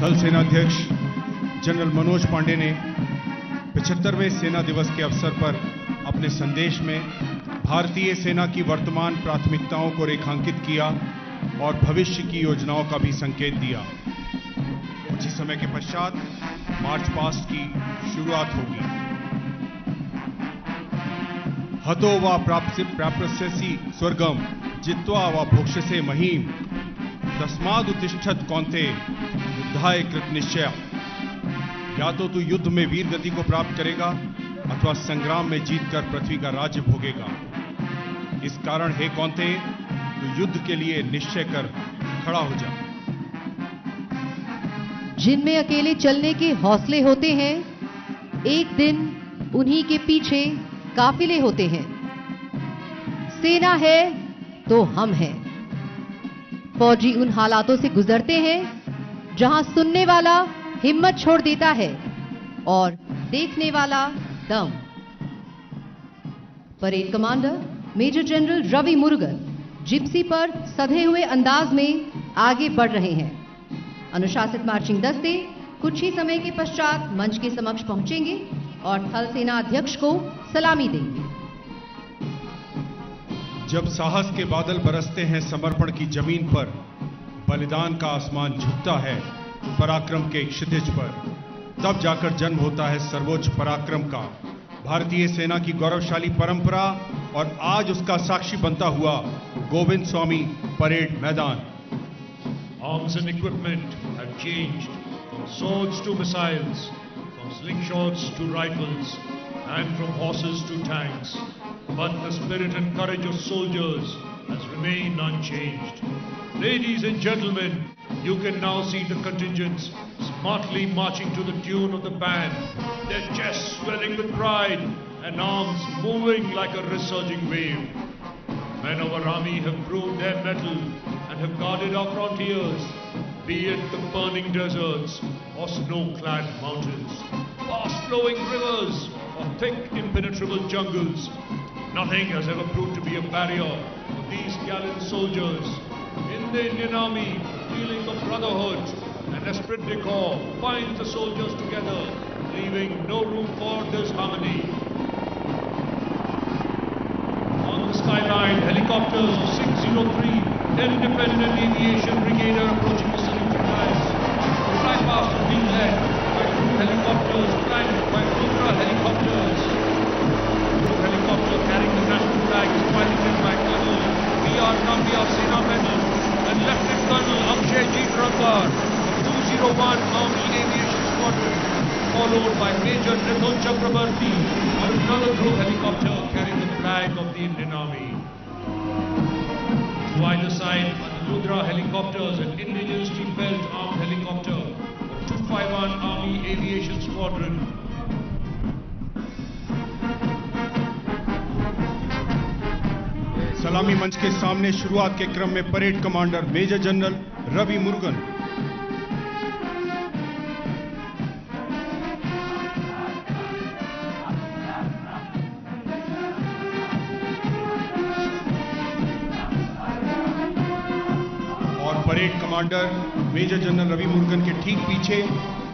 थल सेनाध्यक्ष जनरल मनोज पांडे ने 75वें सेना दिवस के अवसर पर अपने संदेश में भारतीय सेना की वर्तमान प्राथमिकताओं को रेखांकित किया और भविष्य की योजनाओं का भी संकेत दिया। कुछ ही समय के पश्चात मार्च पास्ट की शुरुआत होगी। हतो वा प्राप्स्यसि स्वर्गम जित्वा वा भोक्ष्यसे महीम तस्माद् उत्तिष्ठत कौन्ते युद्धाय कृत निश्चय। या तो तू युद्ध में वीर गति को प्राप्त करेगा अथवा संग्राम में जीतकर पृथ्वी का राज्य भोगेगा। इस कारण हे कौन्ते, तू युद्ध के लिए निश्चय कर खड़ा हो जा। जिनमें अकेले चलने के हौसले होते हैं, एक दिन उन्हीं के पीछे काफिले होते हैं। सेना है तो हम हैं। फौजी उन हालातों से गुजरते हैं जहां सुनने वाला हिम्मत छोड़ देता है और देखने वाला दम। Parade commander major general Ravi Murugan Gypsy पर सधे हुए अंदाज में आगे बढ़ रहे हैं। अनुशासित मार्चिंग दस्ते कुछ ही समय के पश्चात मंच के समक्ष पहुंचेंगे और थल सेना अध्यक्ष को सलामी देंगे। जब साहस के बादल बरसते हैं समर्पण की जमीन पर, बलिदान का आसमान झुकता है पराक्रम के क्षितिज पर, तब जाकर जन्म होता है सर्वोच्च पराक्रम का। भारतीय सेना की गौरवशाली परंपरा और आज उसका साक्षी बनता हुआ गोविंद स्वामी परेड मैदान। Arms and equipment have changed from swords to missiles, from slingshots to rifles, and from horses to tanks. But the spirit and courage of soldiers has remained unchanged. Ladies and gentlemen, you can now see the contingents smartly marching to the tune of the band, their chests swelling with pride and arms moving like a resurging wave. Men of our army have proved their mettle and have guarded our frontiers, be it the burning deserts or snow-clad mountains, fast-flowing rivers or thick impenetrable jungles. Nothing has ever proved to be a barrier for these gallant soldiers. In the Indian Army, the feeling of brotherhood and esprit de corps binds the soldiers together, leaving no room for disharmony. On the skyline, helicopters of 603 Independent Aviation Brigade are approaching the saluting lines. The flypast is being led by two helicopters flanked by Cobra helicopters. Helicopter carrying the national flag is piloted by Colonel B.R. Nambiar Sena Medal and Lieutenant Colonel Akshay G. Rangar of 201 Army Aviation Squadron, followed by Major Nithun Chakrabarti on another group helicopter carrying the flag of the Indian Army. To either side are the Rudra helicopters and Indigenous Team Belt armed helicopter of 251 Army Aviation Squadron. सलामी मंच के सामने शुरुआत के क्रम में parade commander major general Ravi Murugan. और parade commander major general Ravi Murugan के ठीक पीछे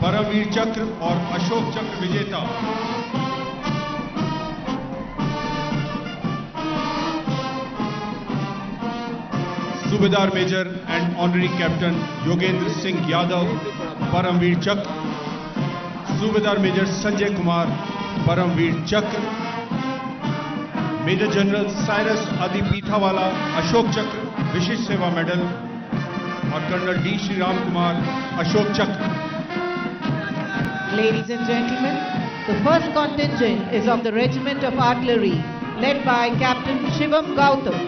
परमवीर चक्र और अशोक चक्र विजेता Subedar major and honorary captain Yogendra Singh Yadav Paramvir Chakra, Subedar major Sanjay Kumar Paramvir चक्र, मेजर जनरल साइरस आदि पीठावाला अशोक चक्र विशिष्ट सेवा मेडल और कर्नल डी श्री राम कुमार अशोक चक्र। Ladies and gentlemen, the first contingent is of the Regiment of Artillery led by Captain Shivam Gautam.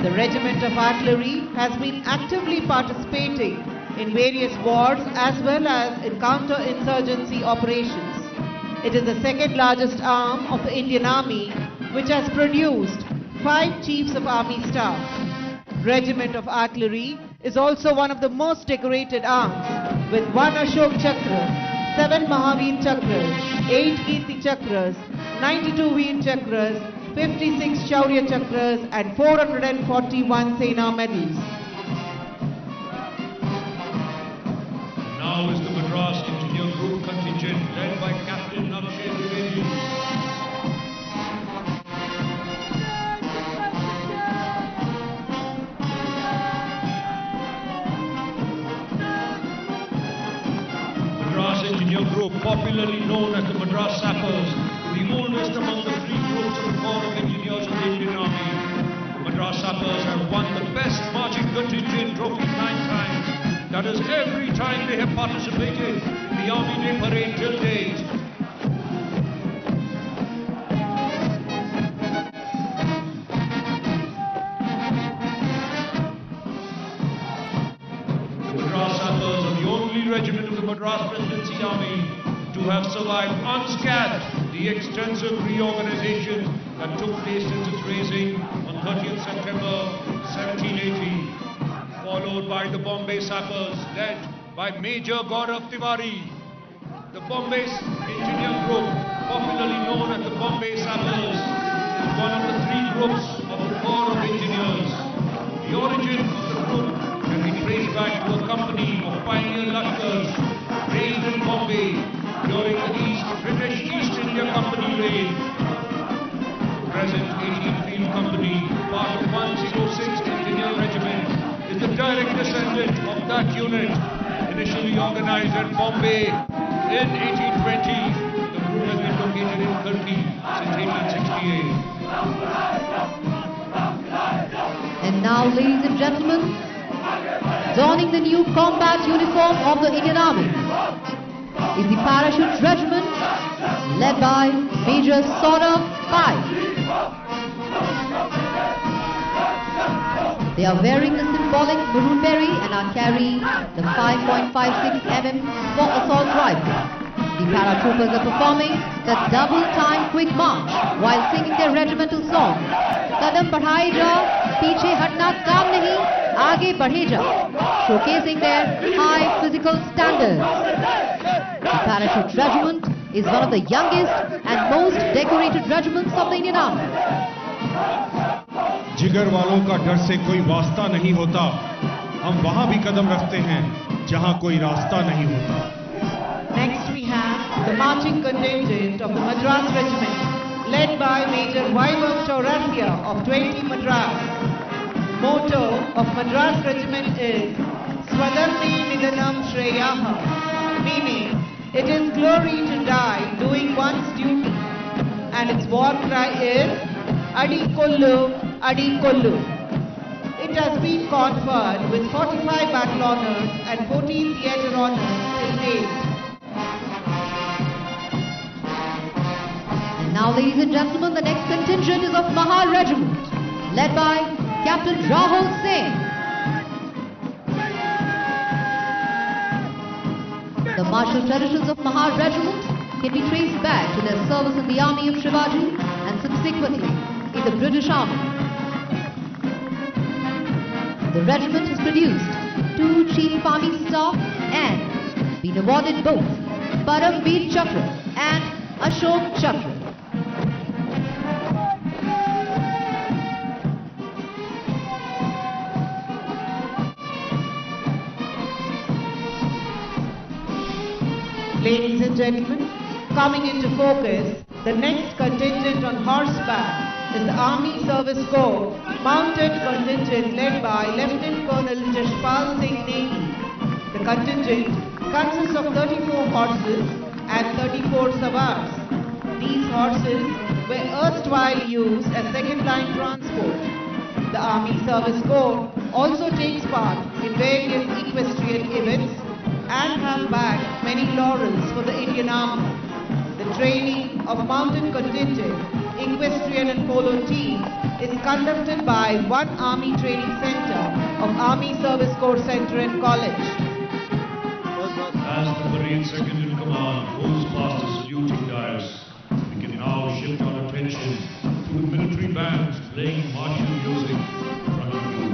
The Regiment of Artillery has been actively participating in various wars as well as in counter-insurgency operations. It is the second largest arm of the Indian Army, which has produced 5 Chiefs of Army Staff. Regiment of Artillery is also one of the most decorated arms, with 1 Ashok Chakra, 7 Mahavir Chakras, 8 Kirti Chakras, 92 Veer Chakras, 56 Shaurya Chakras and 441 Sena medals. Now is the Madras Engineer Group contingent led by Captain Trivedi. Madras Engineer Group, popularly known as the Madras Sappers, the oldest among the three groups of the Corps of Engineers of the Indian Army. The Madras Sappers have won the best marching contingent trophy 9 times. That is, every time they have participated in the Army Day Parade till date. The Madras Sappers are the only regiment of the Madras Presidency Army to have survived unscathed the extensive reorganization that took place since its raising on 30th September 1780, followed by the Bombay Sappers led by Major Gaurav Tiwari. The Bombay Engineer Group, popularly known as the Bombay Sappers, is one of the three groups of the Corps of Engineers. The origin of the group can be traced back to a company of pioneer Lashkars raised in Bombay during the British East India Company raid. The present 18th Field Company, part of 106th Engineer Regiment, is the direct descendant of that unit, initially organized at Bombay in 1820. The group has been located in Turkey since 1868. And now, ladies and gentlemen, donning the new combat uniform of the Indian Army is the Parachute Regiment led by Major Saurabh Pai. They are wearing the symbolic maroon berry and are carrying the 5.56 mm for assault rifle. The paratroopers are performing the double time quick march while singing their regimental song. Kadam बढ़ाए जाओ, पीछे हटना काम नहीं, आगे बढ़े जाओ, showcasing their high physical standards. The Parachute Regiment is one of the youngest and most decorated regiments of the Indian Army. जिगर वालों का डर से कोई वास्ता नहीं होता, हम वहां भी कदम रखते हैं जहां कोई रास्ता नहीं होता. Next we have the marching contingent of the Madras Regiment, led by Major Vaibhav Chaurasia of 20 Madras. Motto of Madras Regiment is Swadharmi Nidanam Shreyaha, meaning it is glory to die doing one's duty, and its war cry is Adi Kollu, Adi Kollu. It has been conferred with 45 battle honors and 14 theatre honors till date. Now, ladies and gentlemen, the next contingent is of Mahar Regiment, led by Captain Rahul Singh. The martial traditions of Mahar Regiment can be traced back to their service in the army of Shivaji and subsequently in the British Army. The regiment has produced 2 Chief Army Staff and been awarded both Param Veer Chakra and Ashok Chakra. Ladies and gentlemen, coming into focus, the next contingent on horseback is the Army Service Corps mounted contingent led by Lieutenant Colonel Jashpal Singh Negi. The contingent consists of 34 horses and 34 savars. These horses were erstwhile used as second-line transport. The Army Service Corps also takes part in various equestrian events and have bagged many laurels for the Indian Army. The training of mounted contingent, equestrian and polo team is conducted by one Army Training Center of Army Service Corps Center and College. As the Marine Second in Command goes past the saluting dais, we can now shift our attention to the military bands playing martial music in front of you.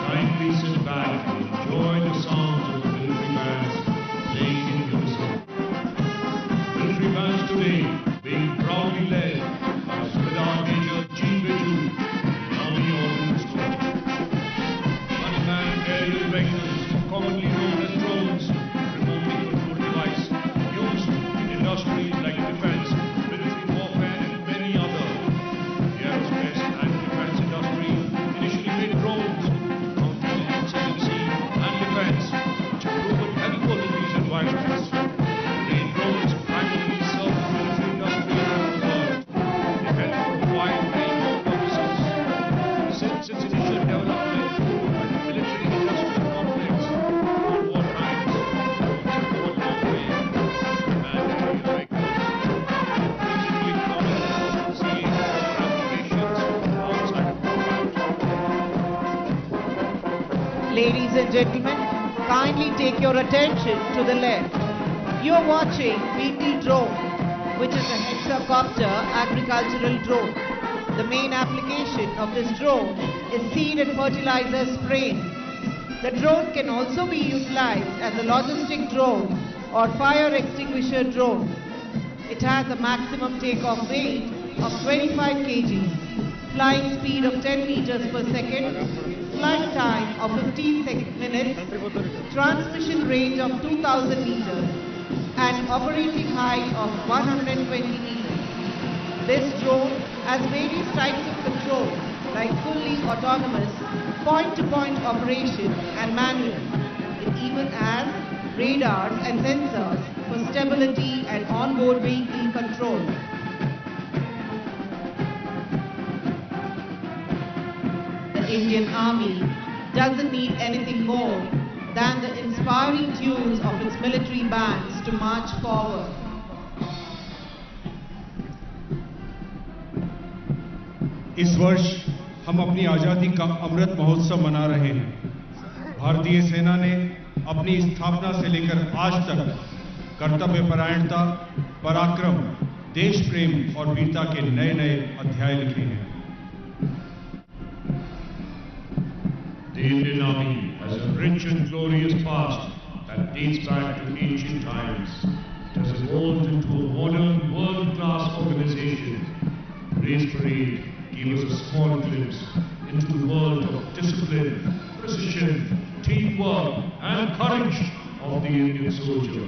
Kindly sit back and enjoy the sounds of the military bands playing in unison. Military bands today being proudly led by Subedar Major G. Beju, Army Ordnance Corps. Unmanned aerial vehicles, commonly known as drones, industries like defense, military warfare, and many other. The aerospace and defense industry initially made drones, mounted insurgency and defense, which have proven helpful in these environments. Today, drones primarily serve the military industry around the world. They help for a wide range of purposes. Since its initial development, when the military-industrial complex, Cold War times, drones have come a long way. Manned aerial vehicles, increasingly common, seeing more applications outside of combat. Ladies and gentlemen, kindly take your attention to the left. You're watching Beetle Drone, which is a hexacopter agricultural drone. The main application of this drone is seed and fertilizer spraying. The drone can also be utilized as a logistic drone or fire extinguisher drone. It has a maximum takeoff weight of 25 kg, flying speed of 10 meters per second, flight time of 15 minutes, transmission range of 2000 meters, and operating height of 120 meters. This drone has various types of control like fully autonomous, point-to-point operation and manual. It even has radars and sensors for stability and onboard vehicle control. The Indian Army doesn't need anything more than the inspiring tunes of its military bands to march forward. इस वर्ष हम अपनी आजादी का अमृत महोत्सव मना रहे हैं। भारतीय सेना ने अपनी स्थापना से लेकर आज तक कर्तव्य परायणता, पराक्रम, देश प्रेम और वीरता के नए नए अध्याय लिखे हैं। The Indian Army has a rich and glorious past that dates back to ancient times. It has evolved into a modern, world-class organization. Brace Parade gave us a small glimpse into the world of discipline, precision, teamwork, and courage of the Indian soldier.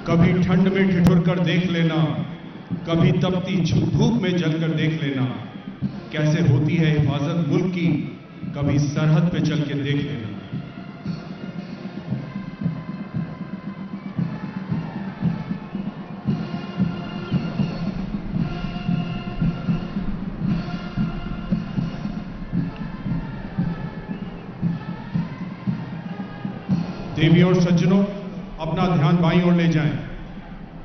कभी ठंड में ठिठुर कर देख लेना, कभी तपती धूप में जलकर देख लेना, कैसे होती है हिफाजत मुल्क की, कभी सरहद पे चल के देख लेना। देवियों और सज्जनों, अपना ध्यान बाईं ओर ले जाएं।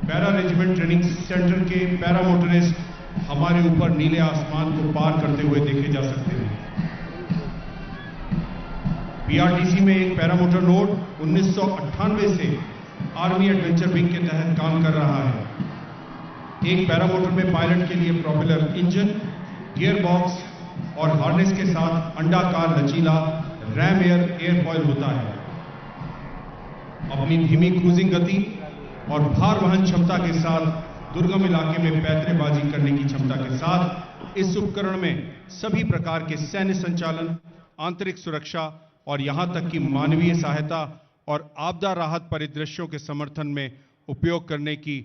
पैरा रेजिमेंट ट्रेनिंग सेंटर के पैरा मोटरिस्ट हमारे ऊपर नीले आसमान को पार करते हुए देखे जा सकते हैं। पीआरटीसी में एक पैरा मोटर नोड 1998 से आर्मी एडवेंचर विंग के तहत काम कर रहा है। एक पैरा मोटर में पायलट के लिए प्रोपेलर इंजन, गियर बॉक्स और हार्नेस के साथ अंडाकार लचीला रैम एयरफॉयल होता है। अपनी धीमी क्रूजिंग गति और भार वहन क्षमता के साथ दुर्गम इलाके में पैंतरेबाजी करने की क्षमता के साथ इस उपकरण में सभी प्रकार के सैन्य संचालन, आंतरिक सुरक्षा और यहां तक कि मानवीय सहायता और आपदा राहत परिदृश्यों के समर्थन में उपयोग करने की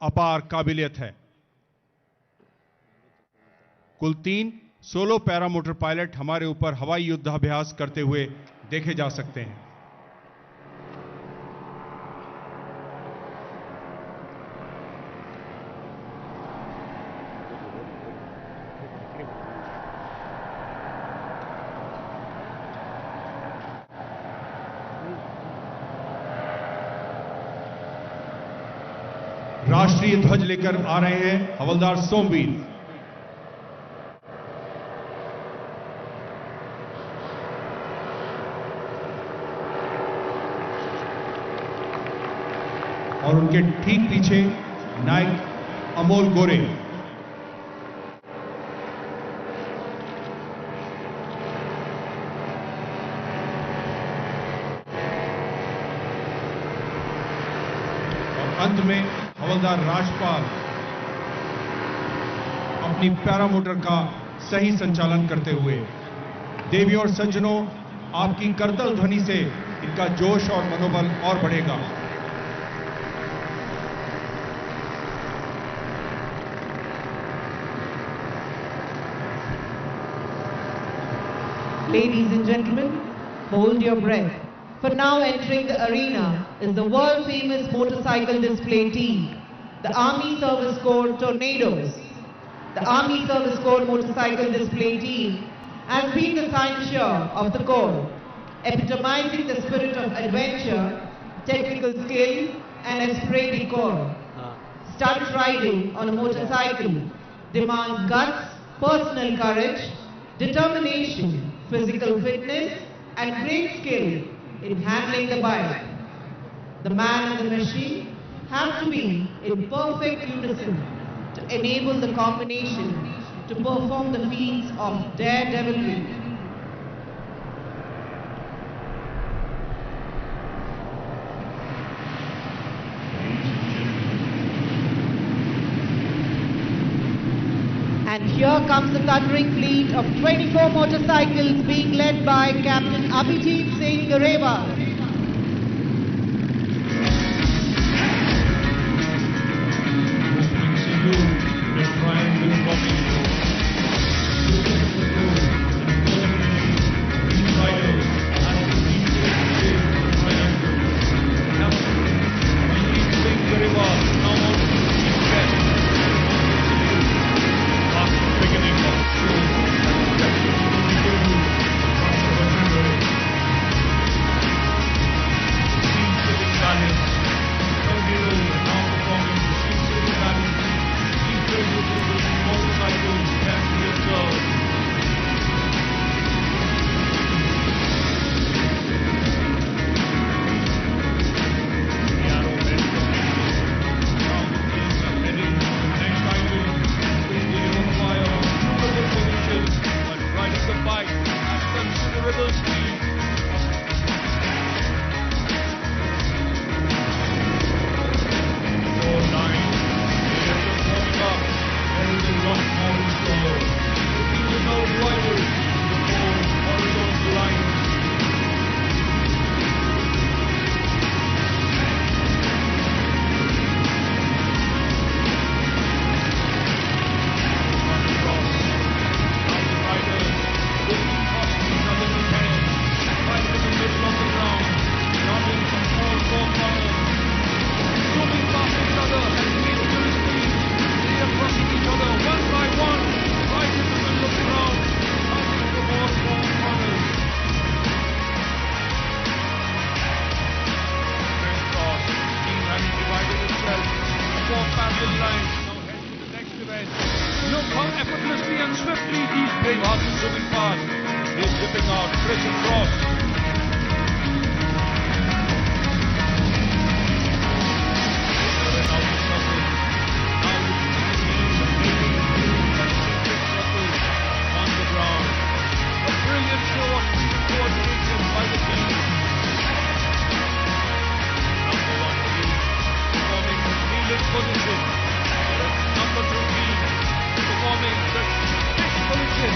अपार काबिलियत है। कुल 3 सोलो पैरा मोटर पायलट हमारे ऊपर हवाई युद्धाभ्यास करते हुए देखे जा सकते हैं। राष्ट्रीय ध्वज लेकर आ रहे हैं हवलदार सोमवीर। और उनके ठीक पीछे नायक अमोल गोरे। अंत में हवलदार राजपाल अपनी पैरामोटर का सही संचालन करते हुए। देवियों और सज्जनों, आपकी करतल ध्वनि से इनका जोश और मनोबल और बढ़ेगा। Ladies and gentlemen, hold your breath. For now entering the arena is the world-famous motorcycle display team, the Army Service Corps Tornadoes. The Army Service Corps motorcycle display team has been the cynosure of the Corps, epitomizing the spirit of adventure, technical skill and esprit de corps. Stunt riding on a motorcycle demands guts, personal courage, determination, physical fitness and great skill in handling the bike. The man and the machine have to be in perfect unison to enable the combination to perform the feats of daredevilry. And here comes the thundering fleet of 24 motorcycles being led by Captain Abhijit Singh Gareva. Look how effortlessly and swiftly these Bravehearts are zooming past. They're zipping out, criss and cross. On the ground. A brilliant show of speed and coordination by the team. Number 1 team performing the kneeling position. Number 2 team performing the stick position.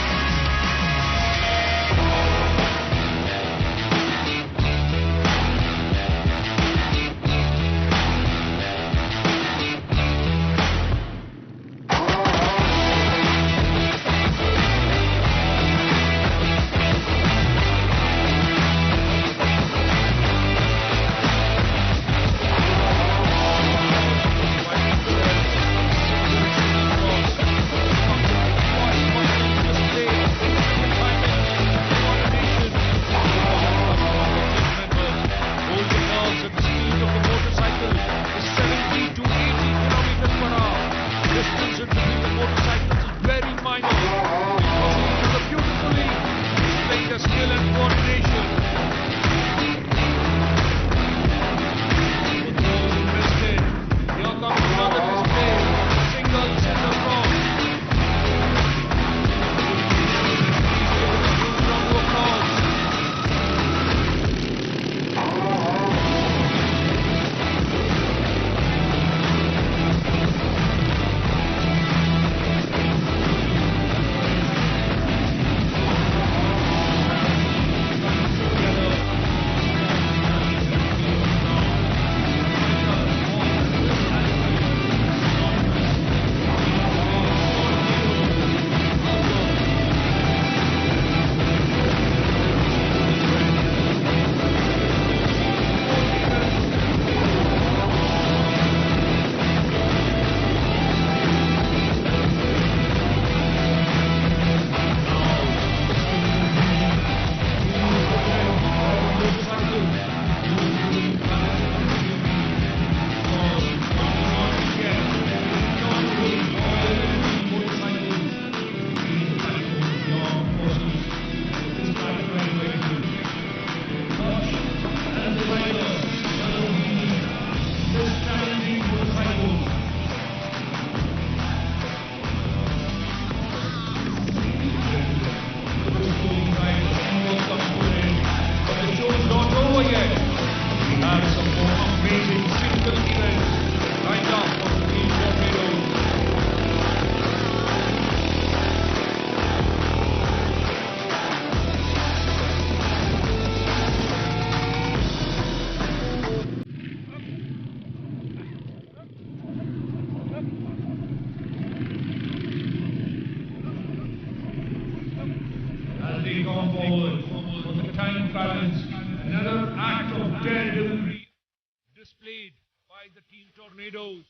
displayed by the Team Tornadoes.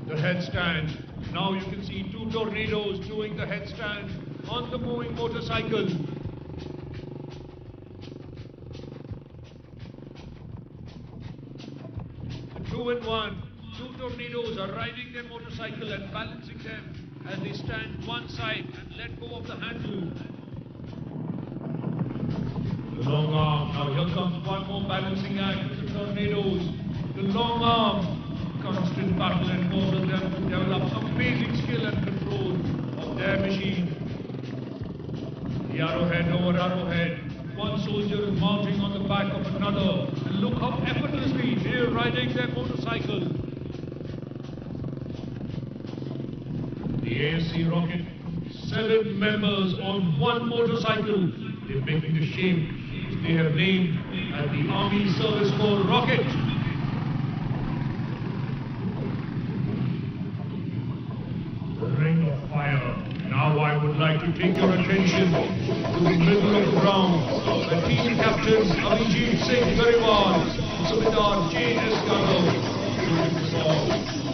The headstand. Now you can see two tornadoes doing the headstand on the moving motorcycle. 2-in-1. Two tornadoes are riding their motorcycle and balancing them as they stand one side and let go of the handle. The long arm. Now here comes one more balancing act with the tornadoes. The long arm. Constant battle and causes them to develop amazing skill and control of their machine. The arrowhead over arrowhead. One soldier is mounting on the back of another, and look how effortlessly they are riding their motorcycle. The ASC rocket, 7 members on one motorcycle. They're making the shape which they have named as the Army Service Corps rocket. Ring of fire. Now I would like to take your attention to the middle of the ground. The team captain Abhijit Singh Gariwal, Subedar J.S. Yadav, during this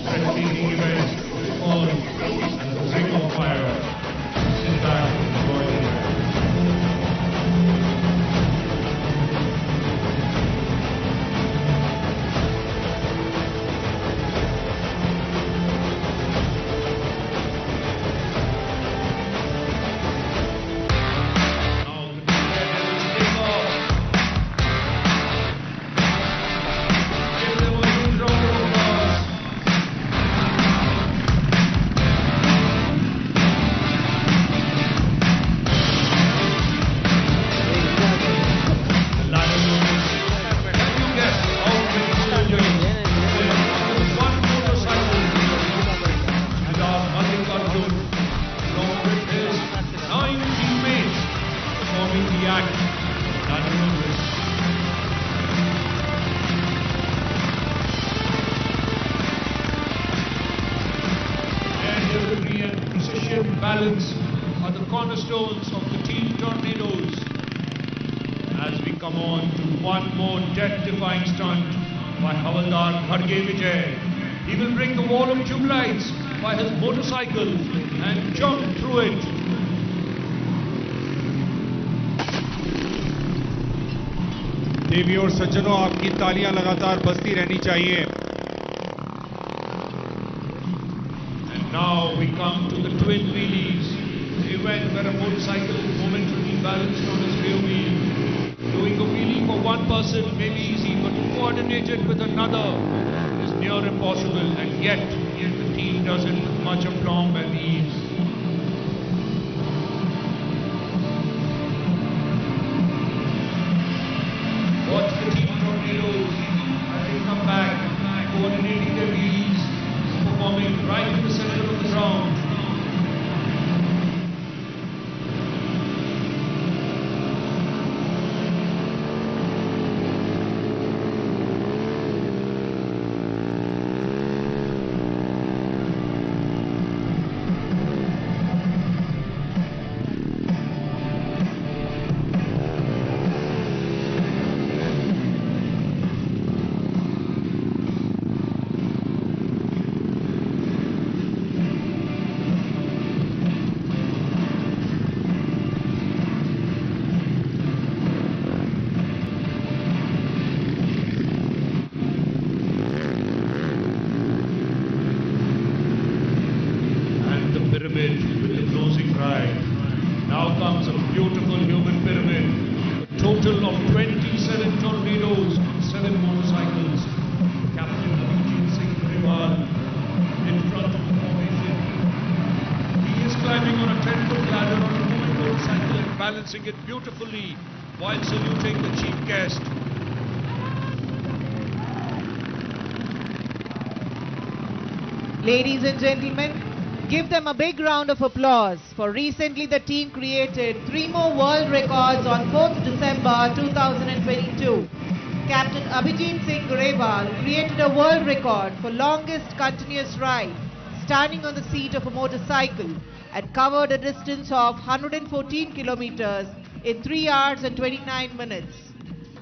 breathtaking event called the Ring of Fire. Sit back and enjoy the event. Balance are the cornerstones of the Team Tornadoes. As we come on to one more death-defying stunt by Havaldar Bharge Vijay. He will bring the wall of tube lights by his motorcycle and jump through it. देवियों और सज्जनों, आपकी तालियां लगातार बजती रहनी चाहिए. Now we come to the twin wheelies, the event where a motorcycle is momentarily balanced on its rear wheel. Doing a wheelie for one person may be easy, but to coordinate it with another is near impossible, and yet the team does it with much aplomb and ease. Watch the Team Tornadoes as they come back, coordinating their wheelies, performing right in the center of the ground. Pyramid with the closing ride. Now comes a beautiful human pyramid. A total of 27 tornadoes on 7 motorcycles. Captain Abhijit Singh Gariwal in front of the formation. He is climbing on a 10-foot ladder on a moving motorcycle and balancing it beautifully while saluting the chief guest. Ladies and gentlemen, give them a big round of applause, for recently the team created 3 more world records on 4th December 2022. Captain Abhijit Singh Grewal created a world record for longest continuous ride, standing on the seat of a motorcycle, and covered a distance of 114 kilometers in 3 hours and 29 minutes.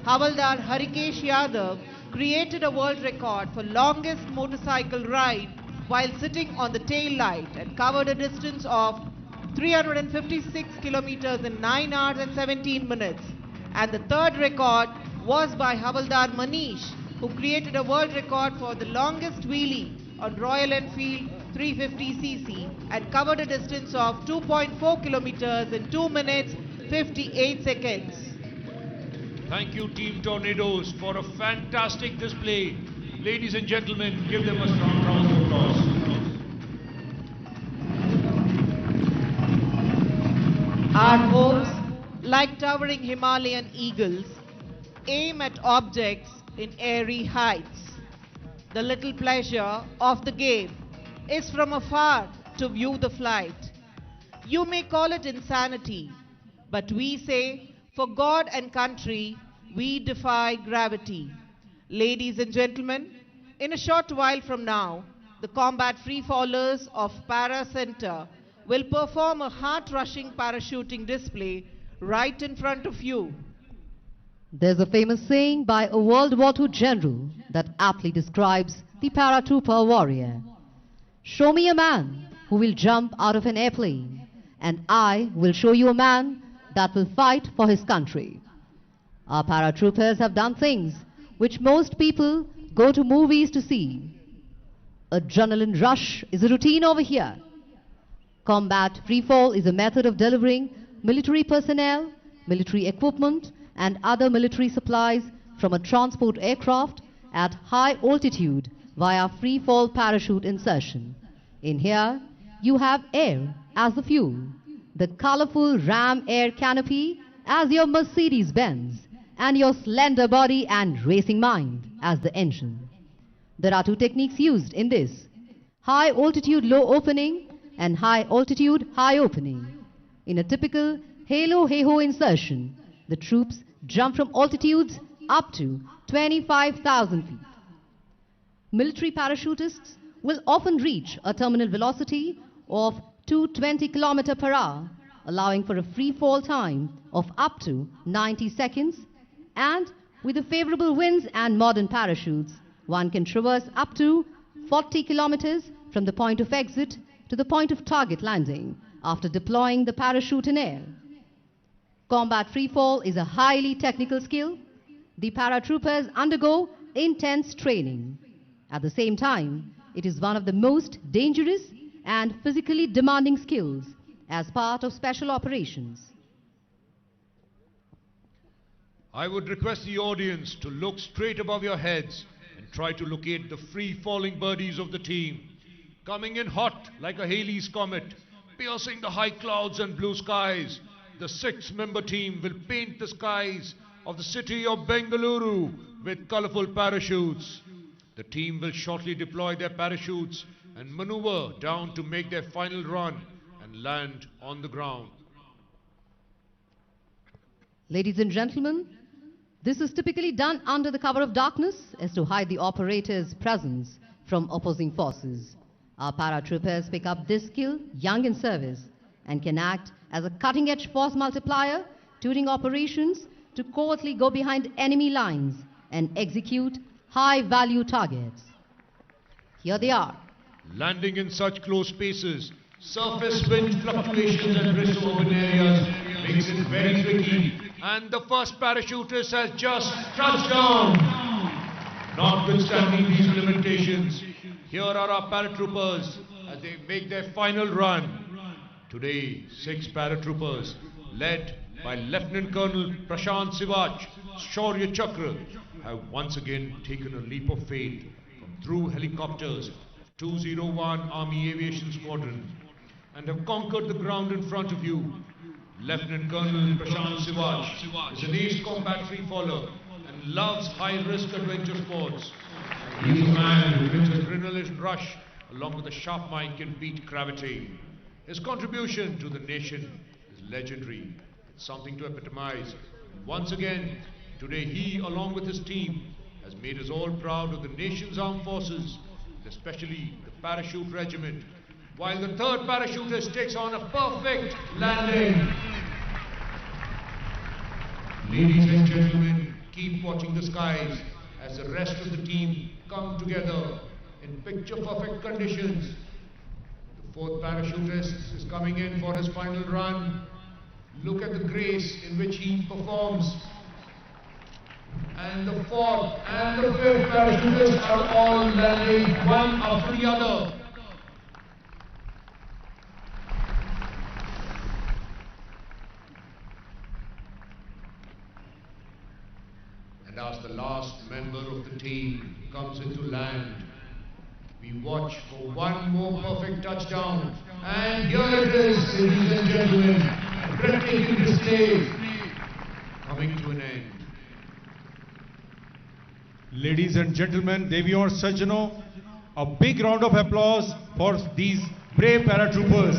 Havaldar Harikesh Yadav created a world record for longest motorcycle ride while sitting on the tail light and covered a distance of 356 kilometers in 9 hours and 17 minutes. And the third record was by Havaldar Manish, who created a world record for the longest wheelie on Royal Enfield 350cc and covered a distance of 2.4 kilometers in 2 minutes 58 seconds. Thank you, Team Tornadoes, for a fantastic display. Ladies and gentlemen, give them a strong round of applause. Our hopes, like towering Himalayan eagles, aim at objects in airy heights. The little pleasure of the game is from afar to view the flight. You may call it insanity, but we say, for God and country, we defy gravity. Ladies and gentlemen, in a short while from now, the combat freefallers of Para Center will perform a heart-rushing parachuting display right in front of you. There's a famous saying by a World War II general that aptly describes the paratrooper warrior. Show me a man who will jump out of an airplane, and I will show you a man that will fight for his country. Our paratroopers have done things which most people go to movies to see. Adrenaline rush is a routine over here. Combat freefall is a method of delivering military personnel, military equipment, and other military supplies from a transport aircraft at high altitude via free-fall parachute insertion. In here, you have air as the fuel, the colorful Ram Air canopy as your Mercedes-Benz, and your slender body and racing mind as the engine. There are two techniques used in this: high altitude low opening and high altitude high opening. In a typical halo hey-ho insertion, the troops jump from altitudes up to 25,000 feet. Military parachutists will often reach a terminal velocity of 220 km per hour, allowing for a free fall time of up to 90 seconds, and with the favorable winds and modern parachutes, one can traverse up to 40 kilometers from the point of exit to the point of target landing after deploying the parachute in air. Combat freefall is a highly technical skill. The paratroopers undergo intense training. At the same time, it is one of the most dangerous and physically demanding skills as part of special operations. I would request the audience to look straight above your heads and try to locate the free-falling birdies of the team. Coming in hot like a Halley's Comet, piercing the high clouds and blue skies, the 6-member team will paint the skies of the city of Bengaluru with colorful parachutes. The team will shortly deploy their parachutes and maneuver down to make their final run and land on the ground. Ladies and gentlemen, this is typically done under the cover of darkness as to hide the operator's presence from opposing forces. Our paratroopers pick up this skill young in service and can act as a cutting-edge force multiplier during operations to covertly go behind enemy lines and execute high-value targets. Here they are. Landing in such close spaces, surface wind fluctuations and risks of open areas makes it very tricky, and the first parachutist has just touched down. Notwithstanding these limitations, here are our paratroopers as they make their final run. Today, 6 paratroopers, led by Lieutenant Colonel Prashant Sivach, Shaurya Chakra, have once again taken a leap of faith from through helicopters 201 Army Aviation Squadron and have conquered the ground in front of you. Lieutenant Colonel Prashant Sivach is an ace combat freefaller and loves high-risk adventure sports. He is a man who with adrenaline rush along with a sharp mind can beat gravity. His contribution to the nation is legendary. It's something to epitomize. Once again, Today he, along with his team, has made us all proud of the nation's armed forces, especially the parachute regiment, while the third parachutist takes on a perfect landing. Ladies and gentlemen, keep watching the skies as the rest of the team come together in picture-perfect conditions. The fourth parachutist is coming in for his final run. Look at the grace in which he performs. And the fourth and the fifth parachutists are all landing one after the other. And as the last member of the team comes into land, we watch for one more perfect touchdown. And here it is, ladies and gentlemen, a breathtaking display coming to an end. Ladies and gentlemen, Deviyon और सज्जनों, a big round of applause for these brave paratroopers.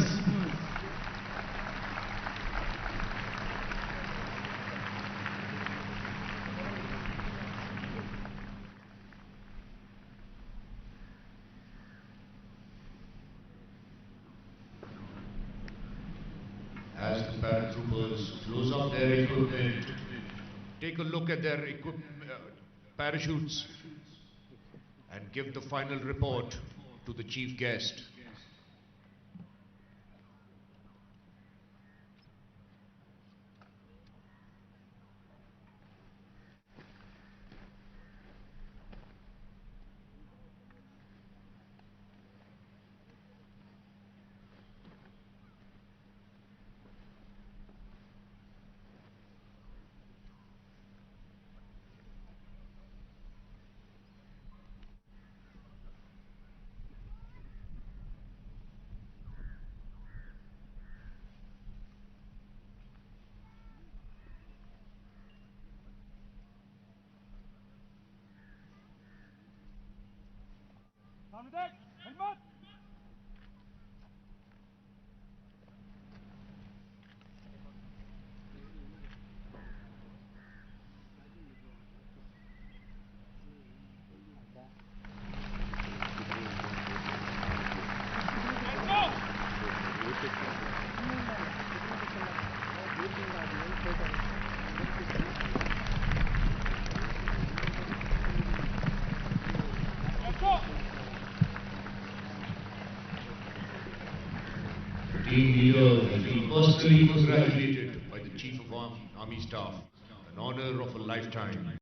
As the paratroopers close up their equipment, take a look at their parachutes and give the final report to the chief guest. The team leader has been personally congratulated by the Chief of Army Staff, an honor of a lifetime.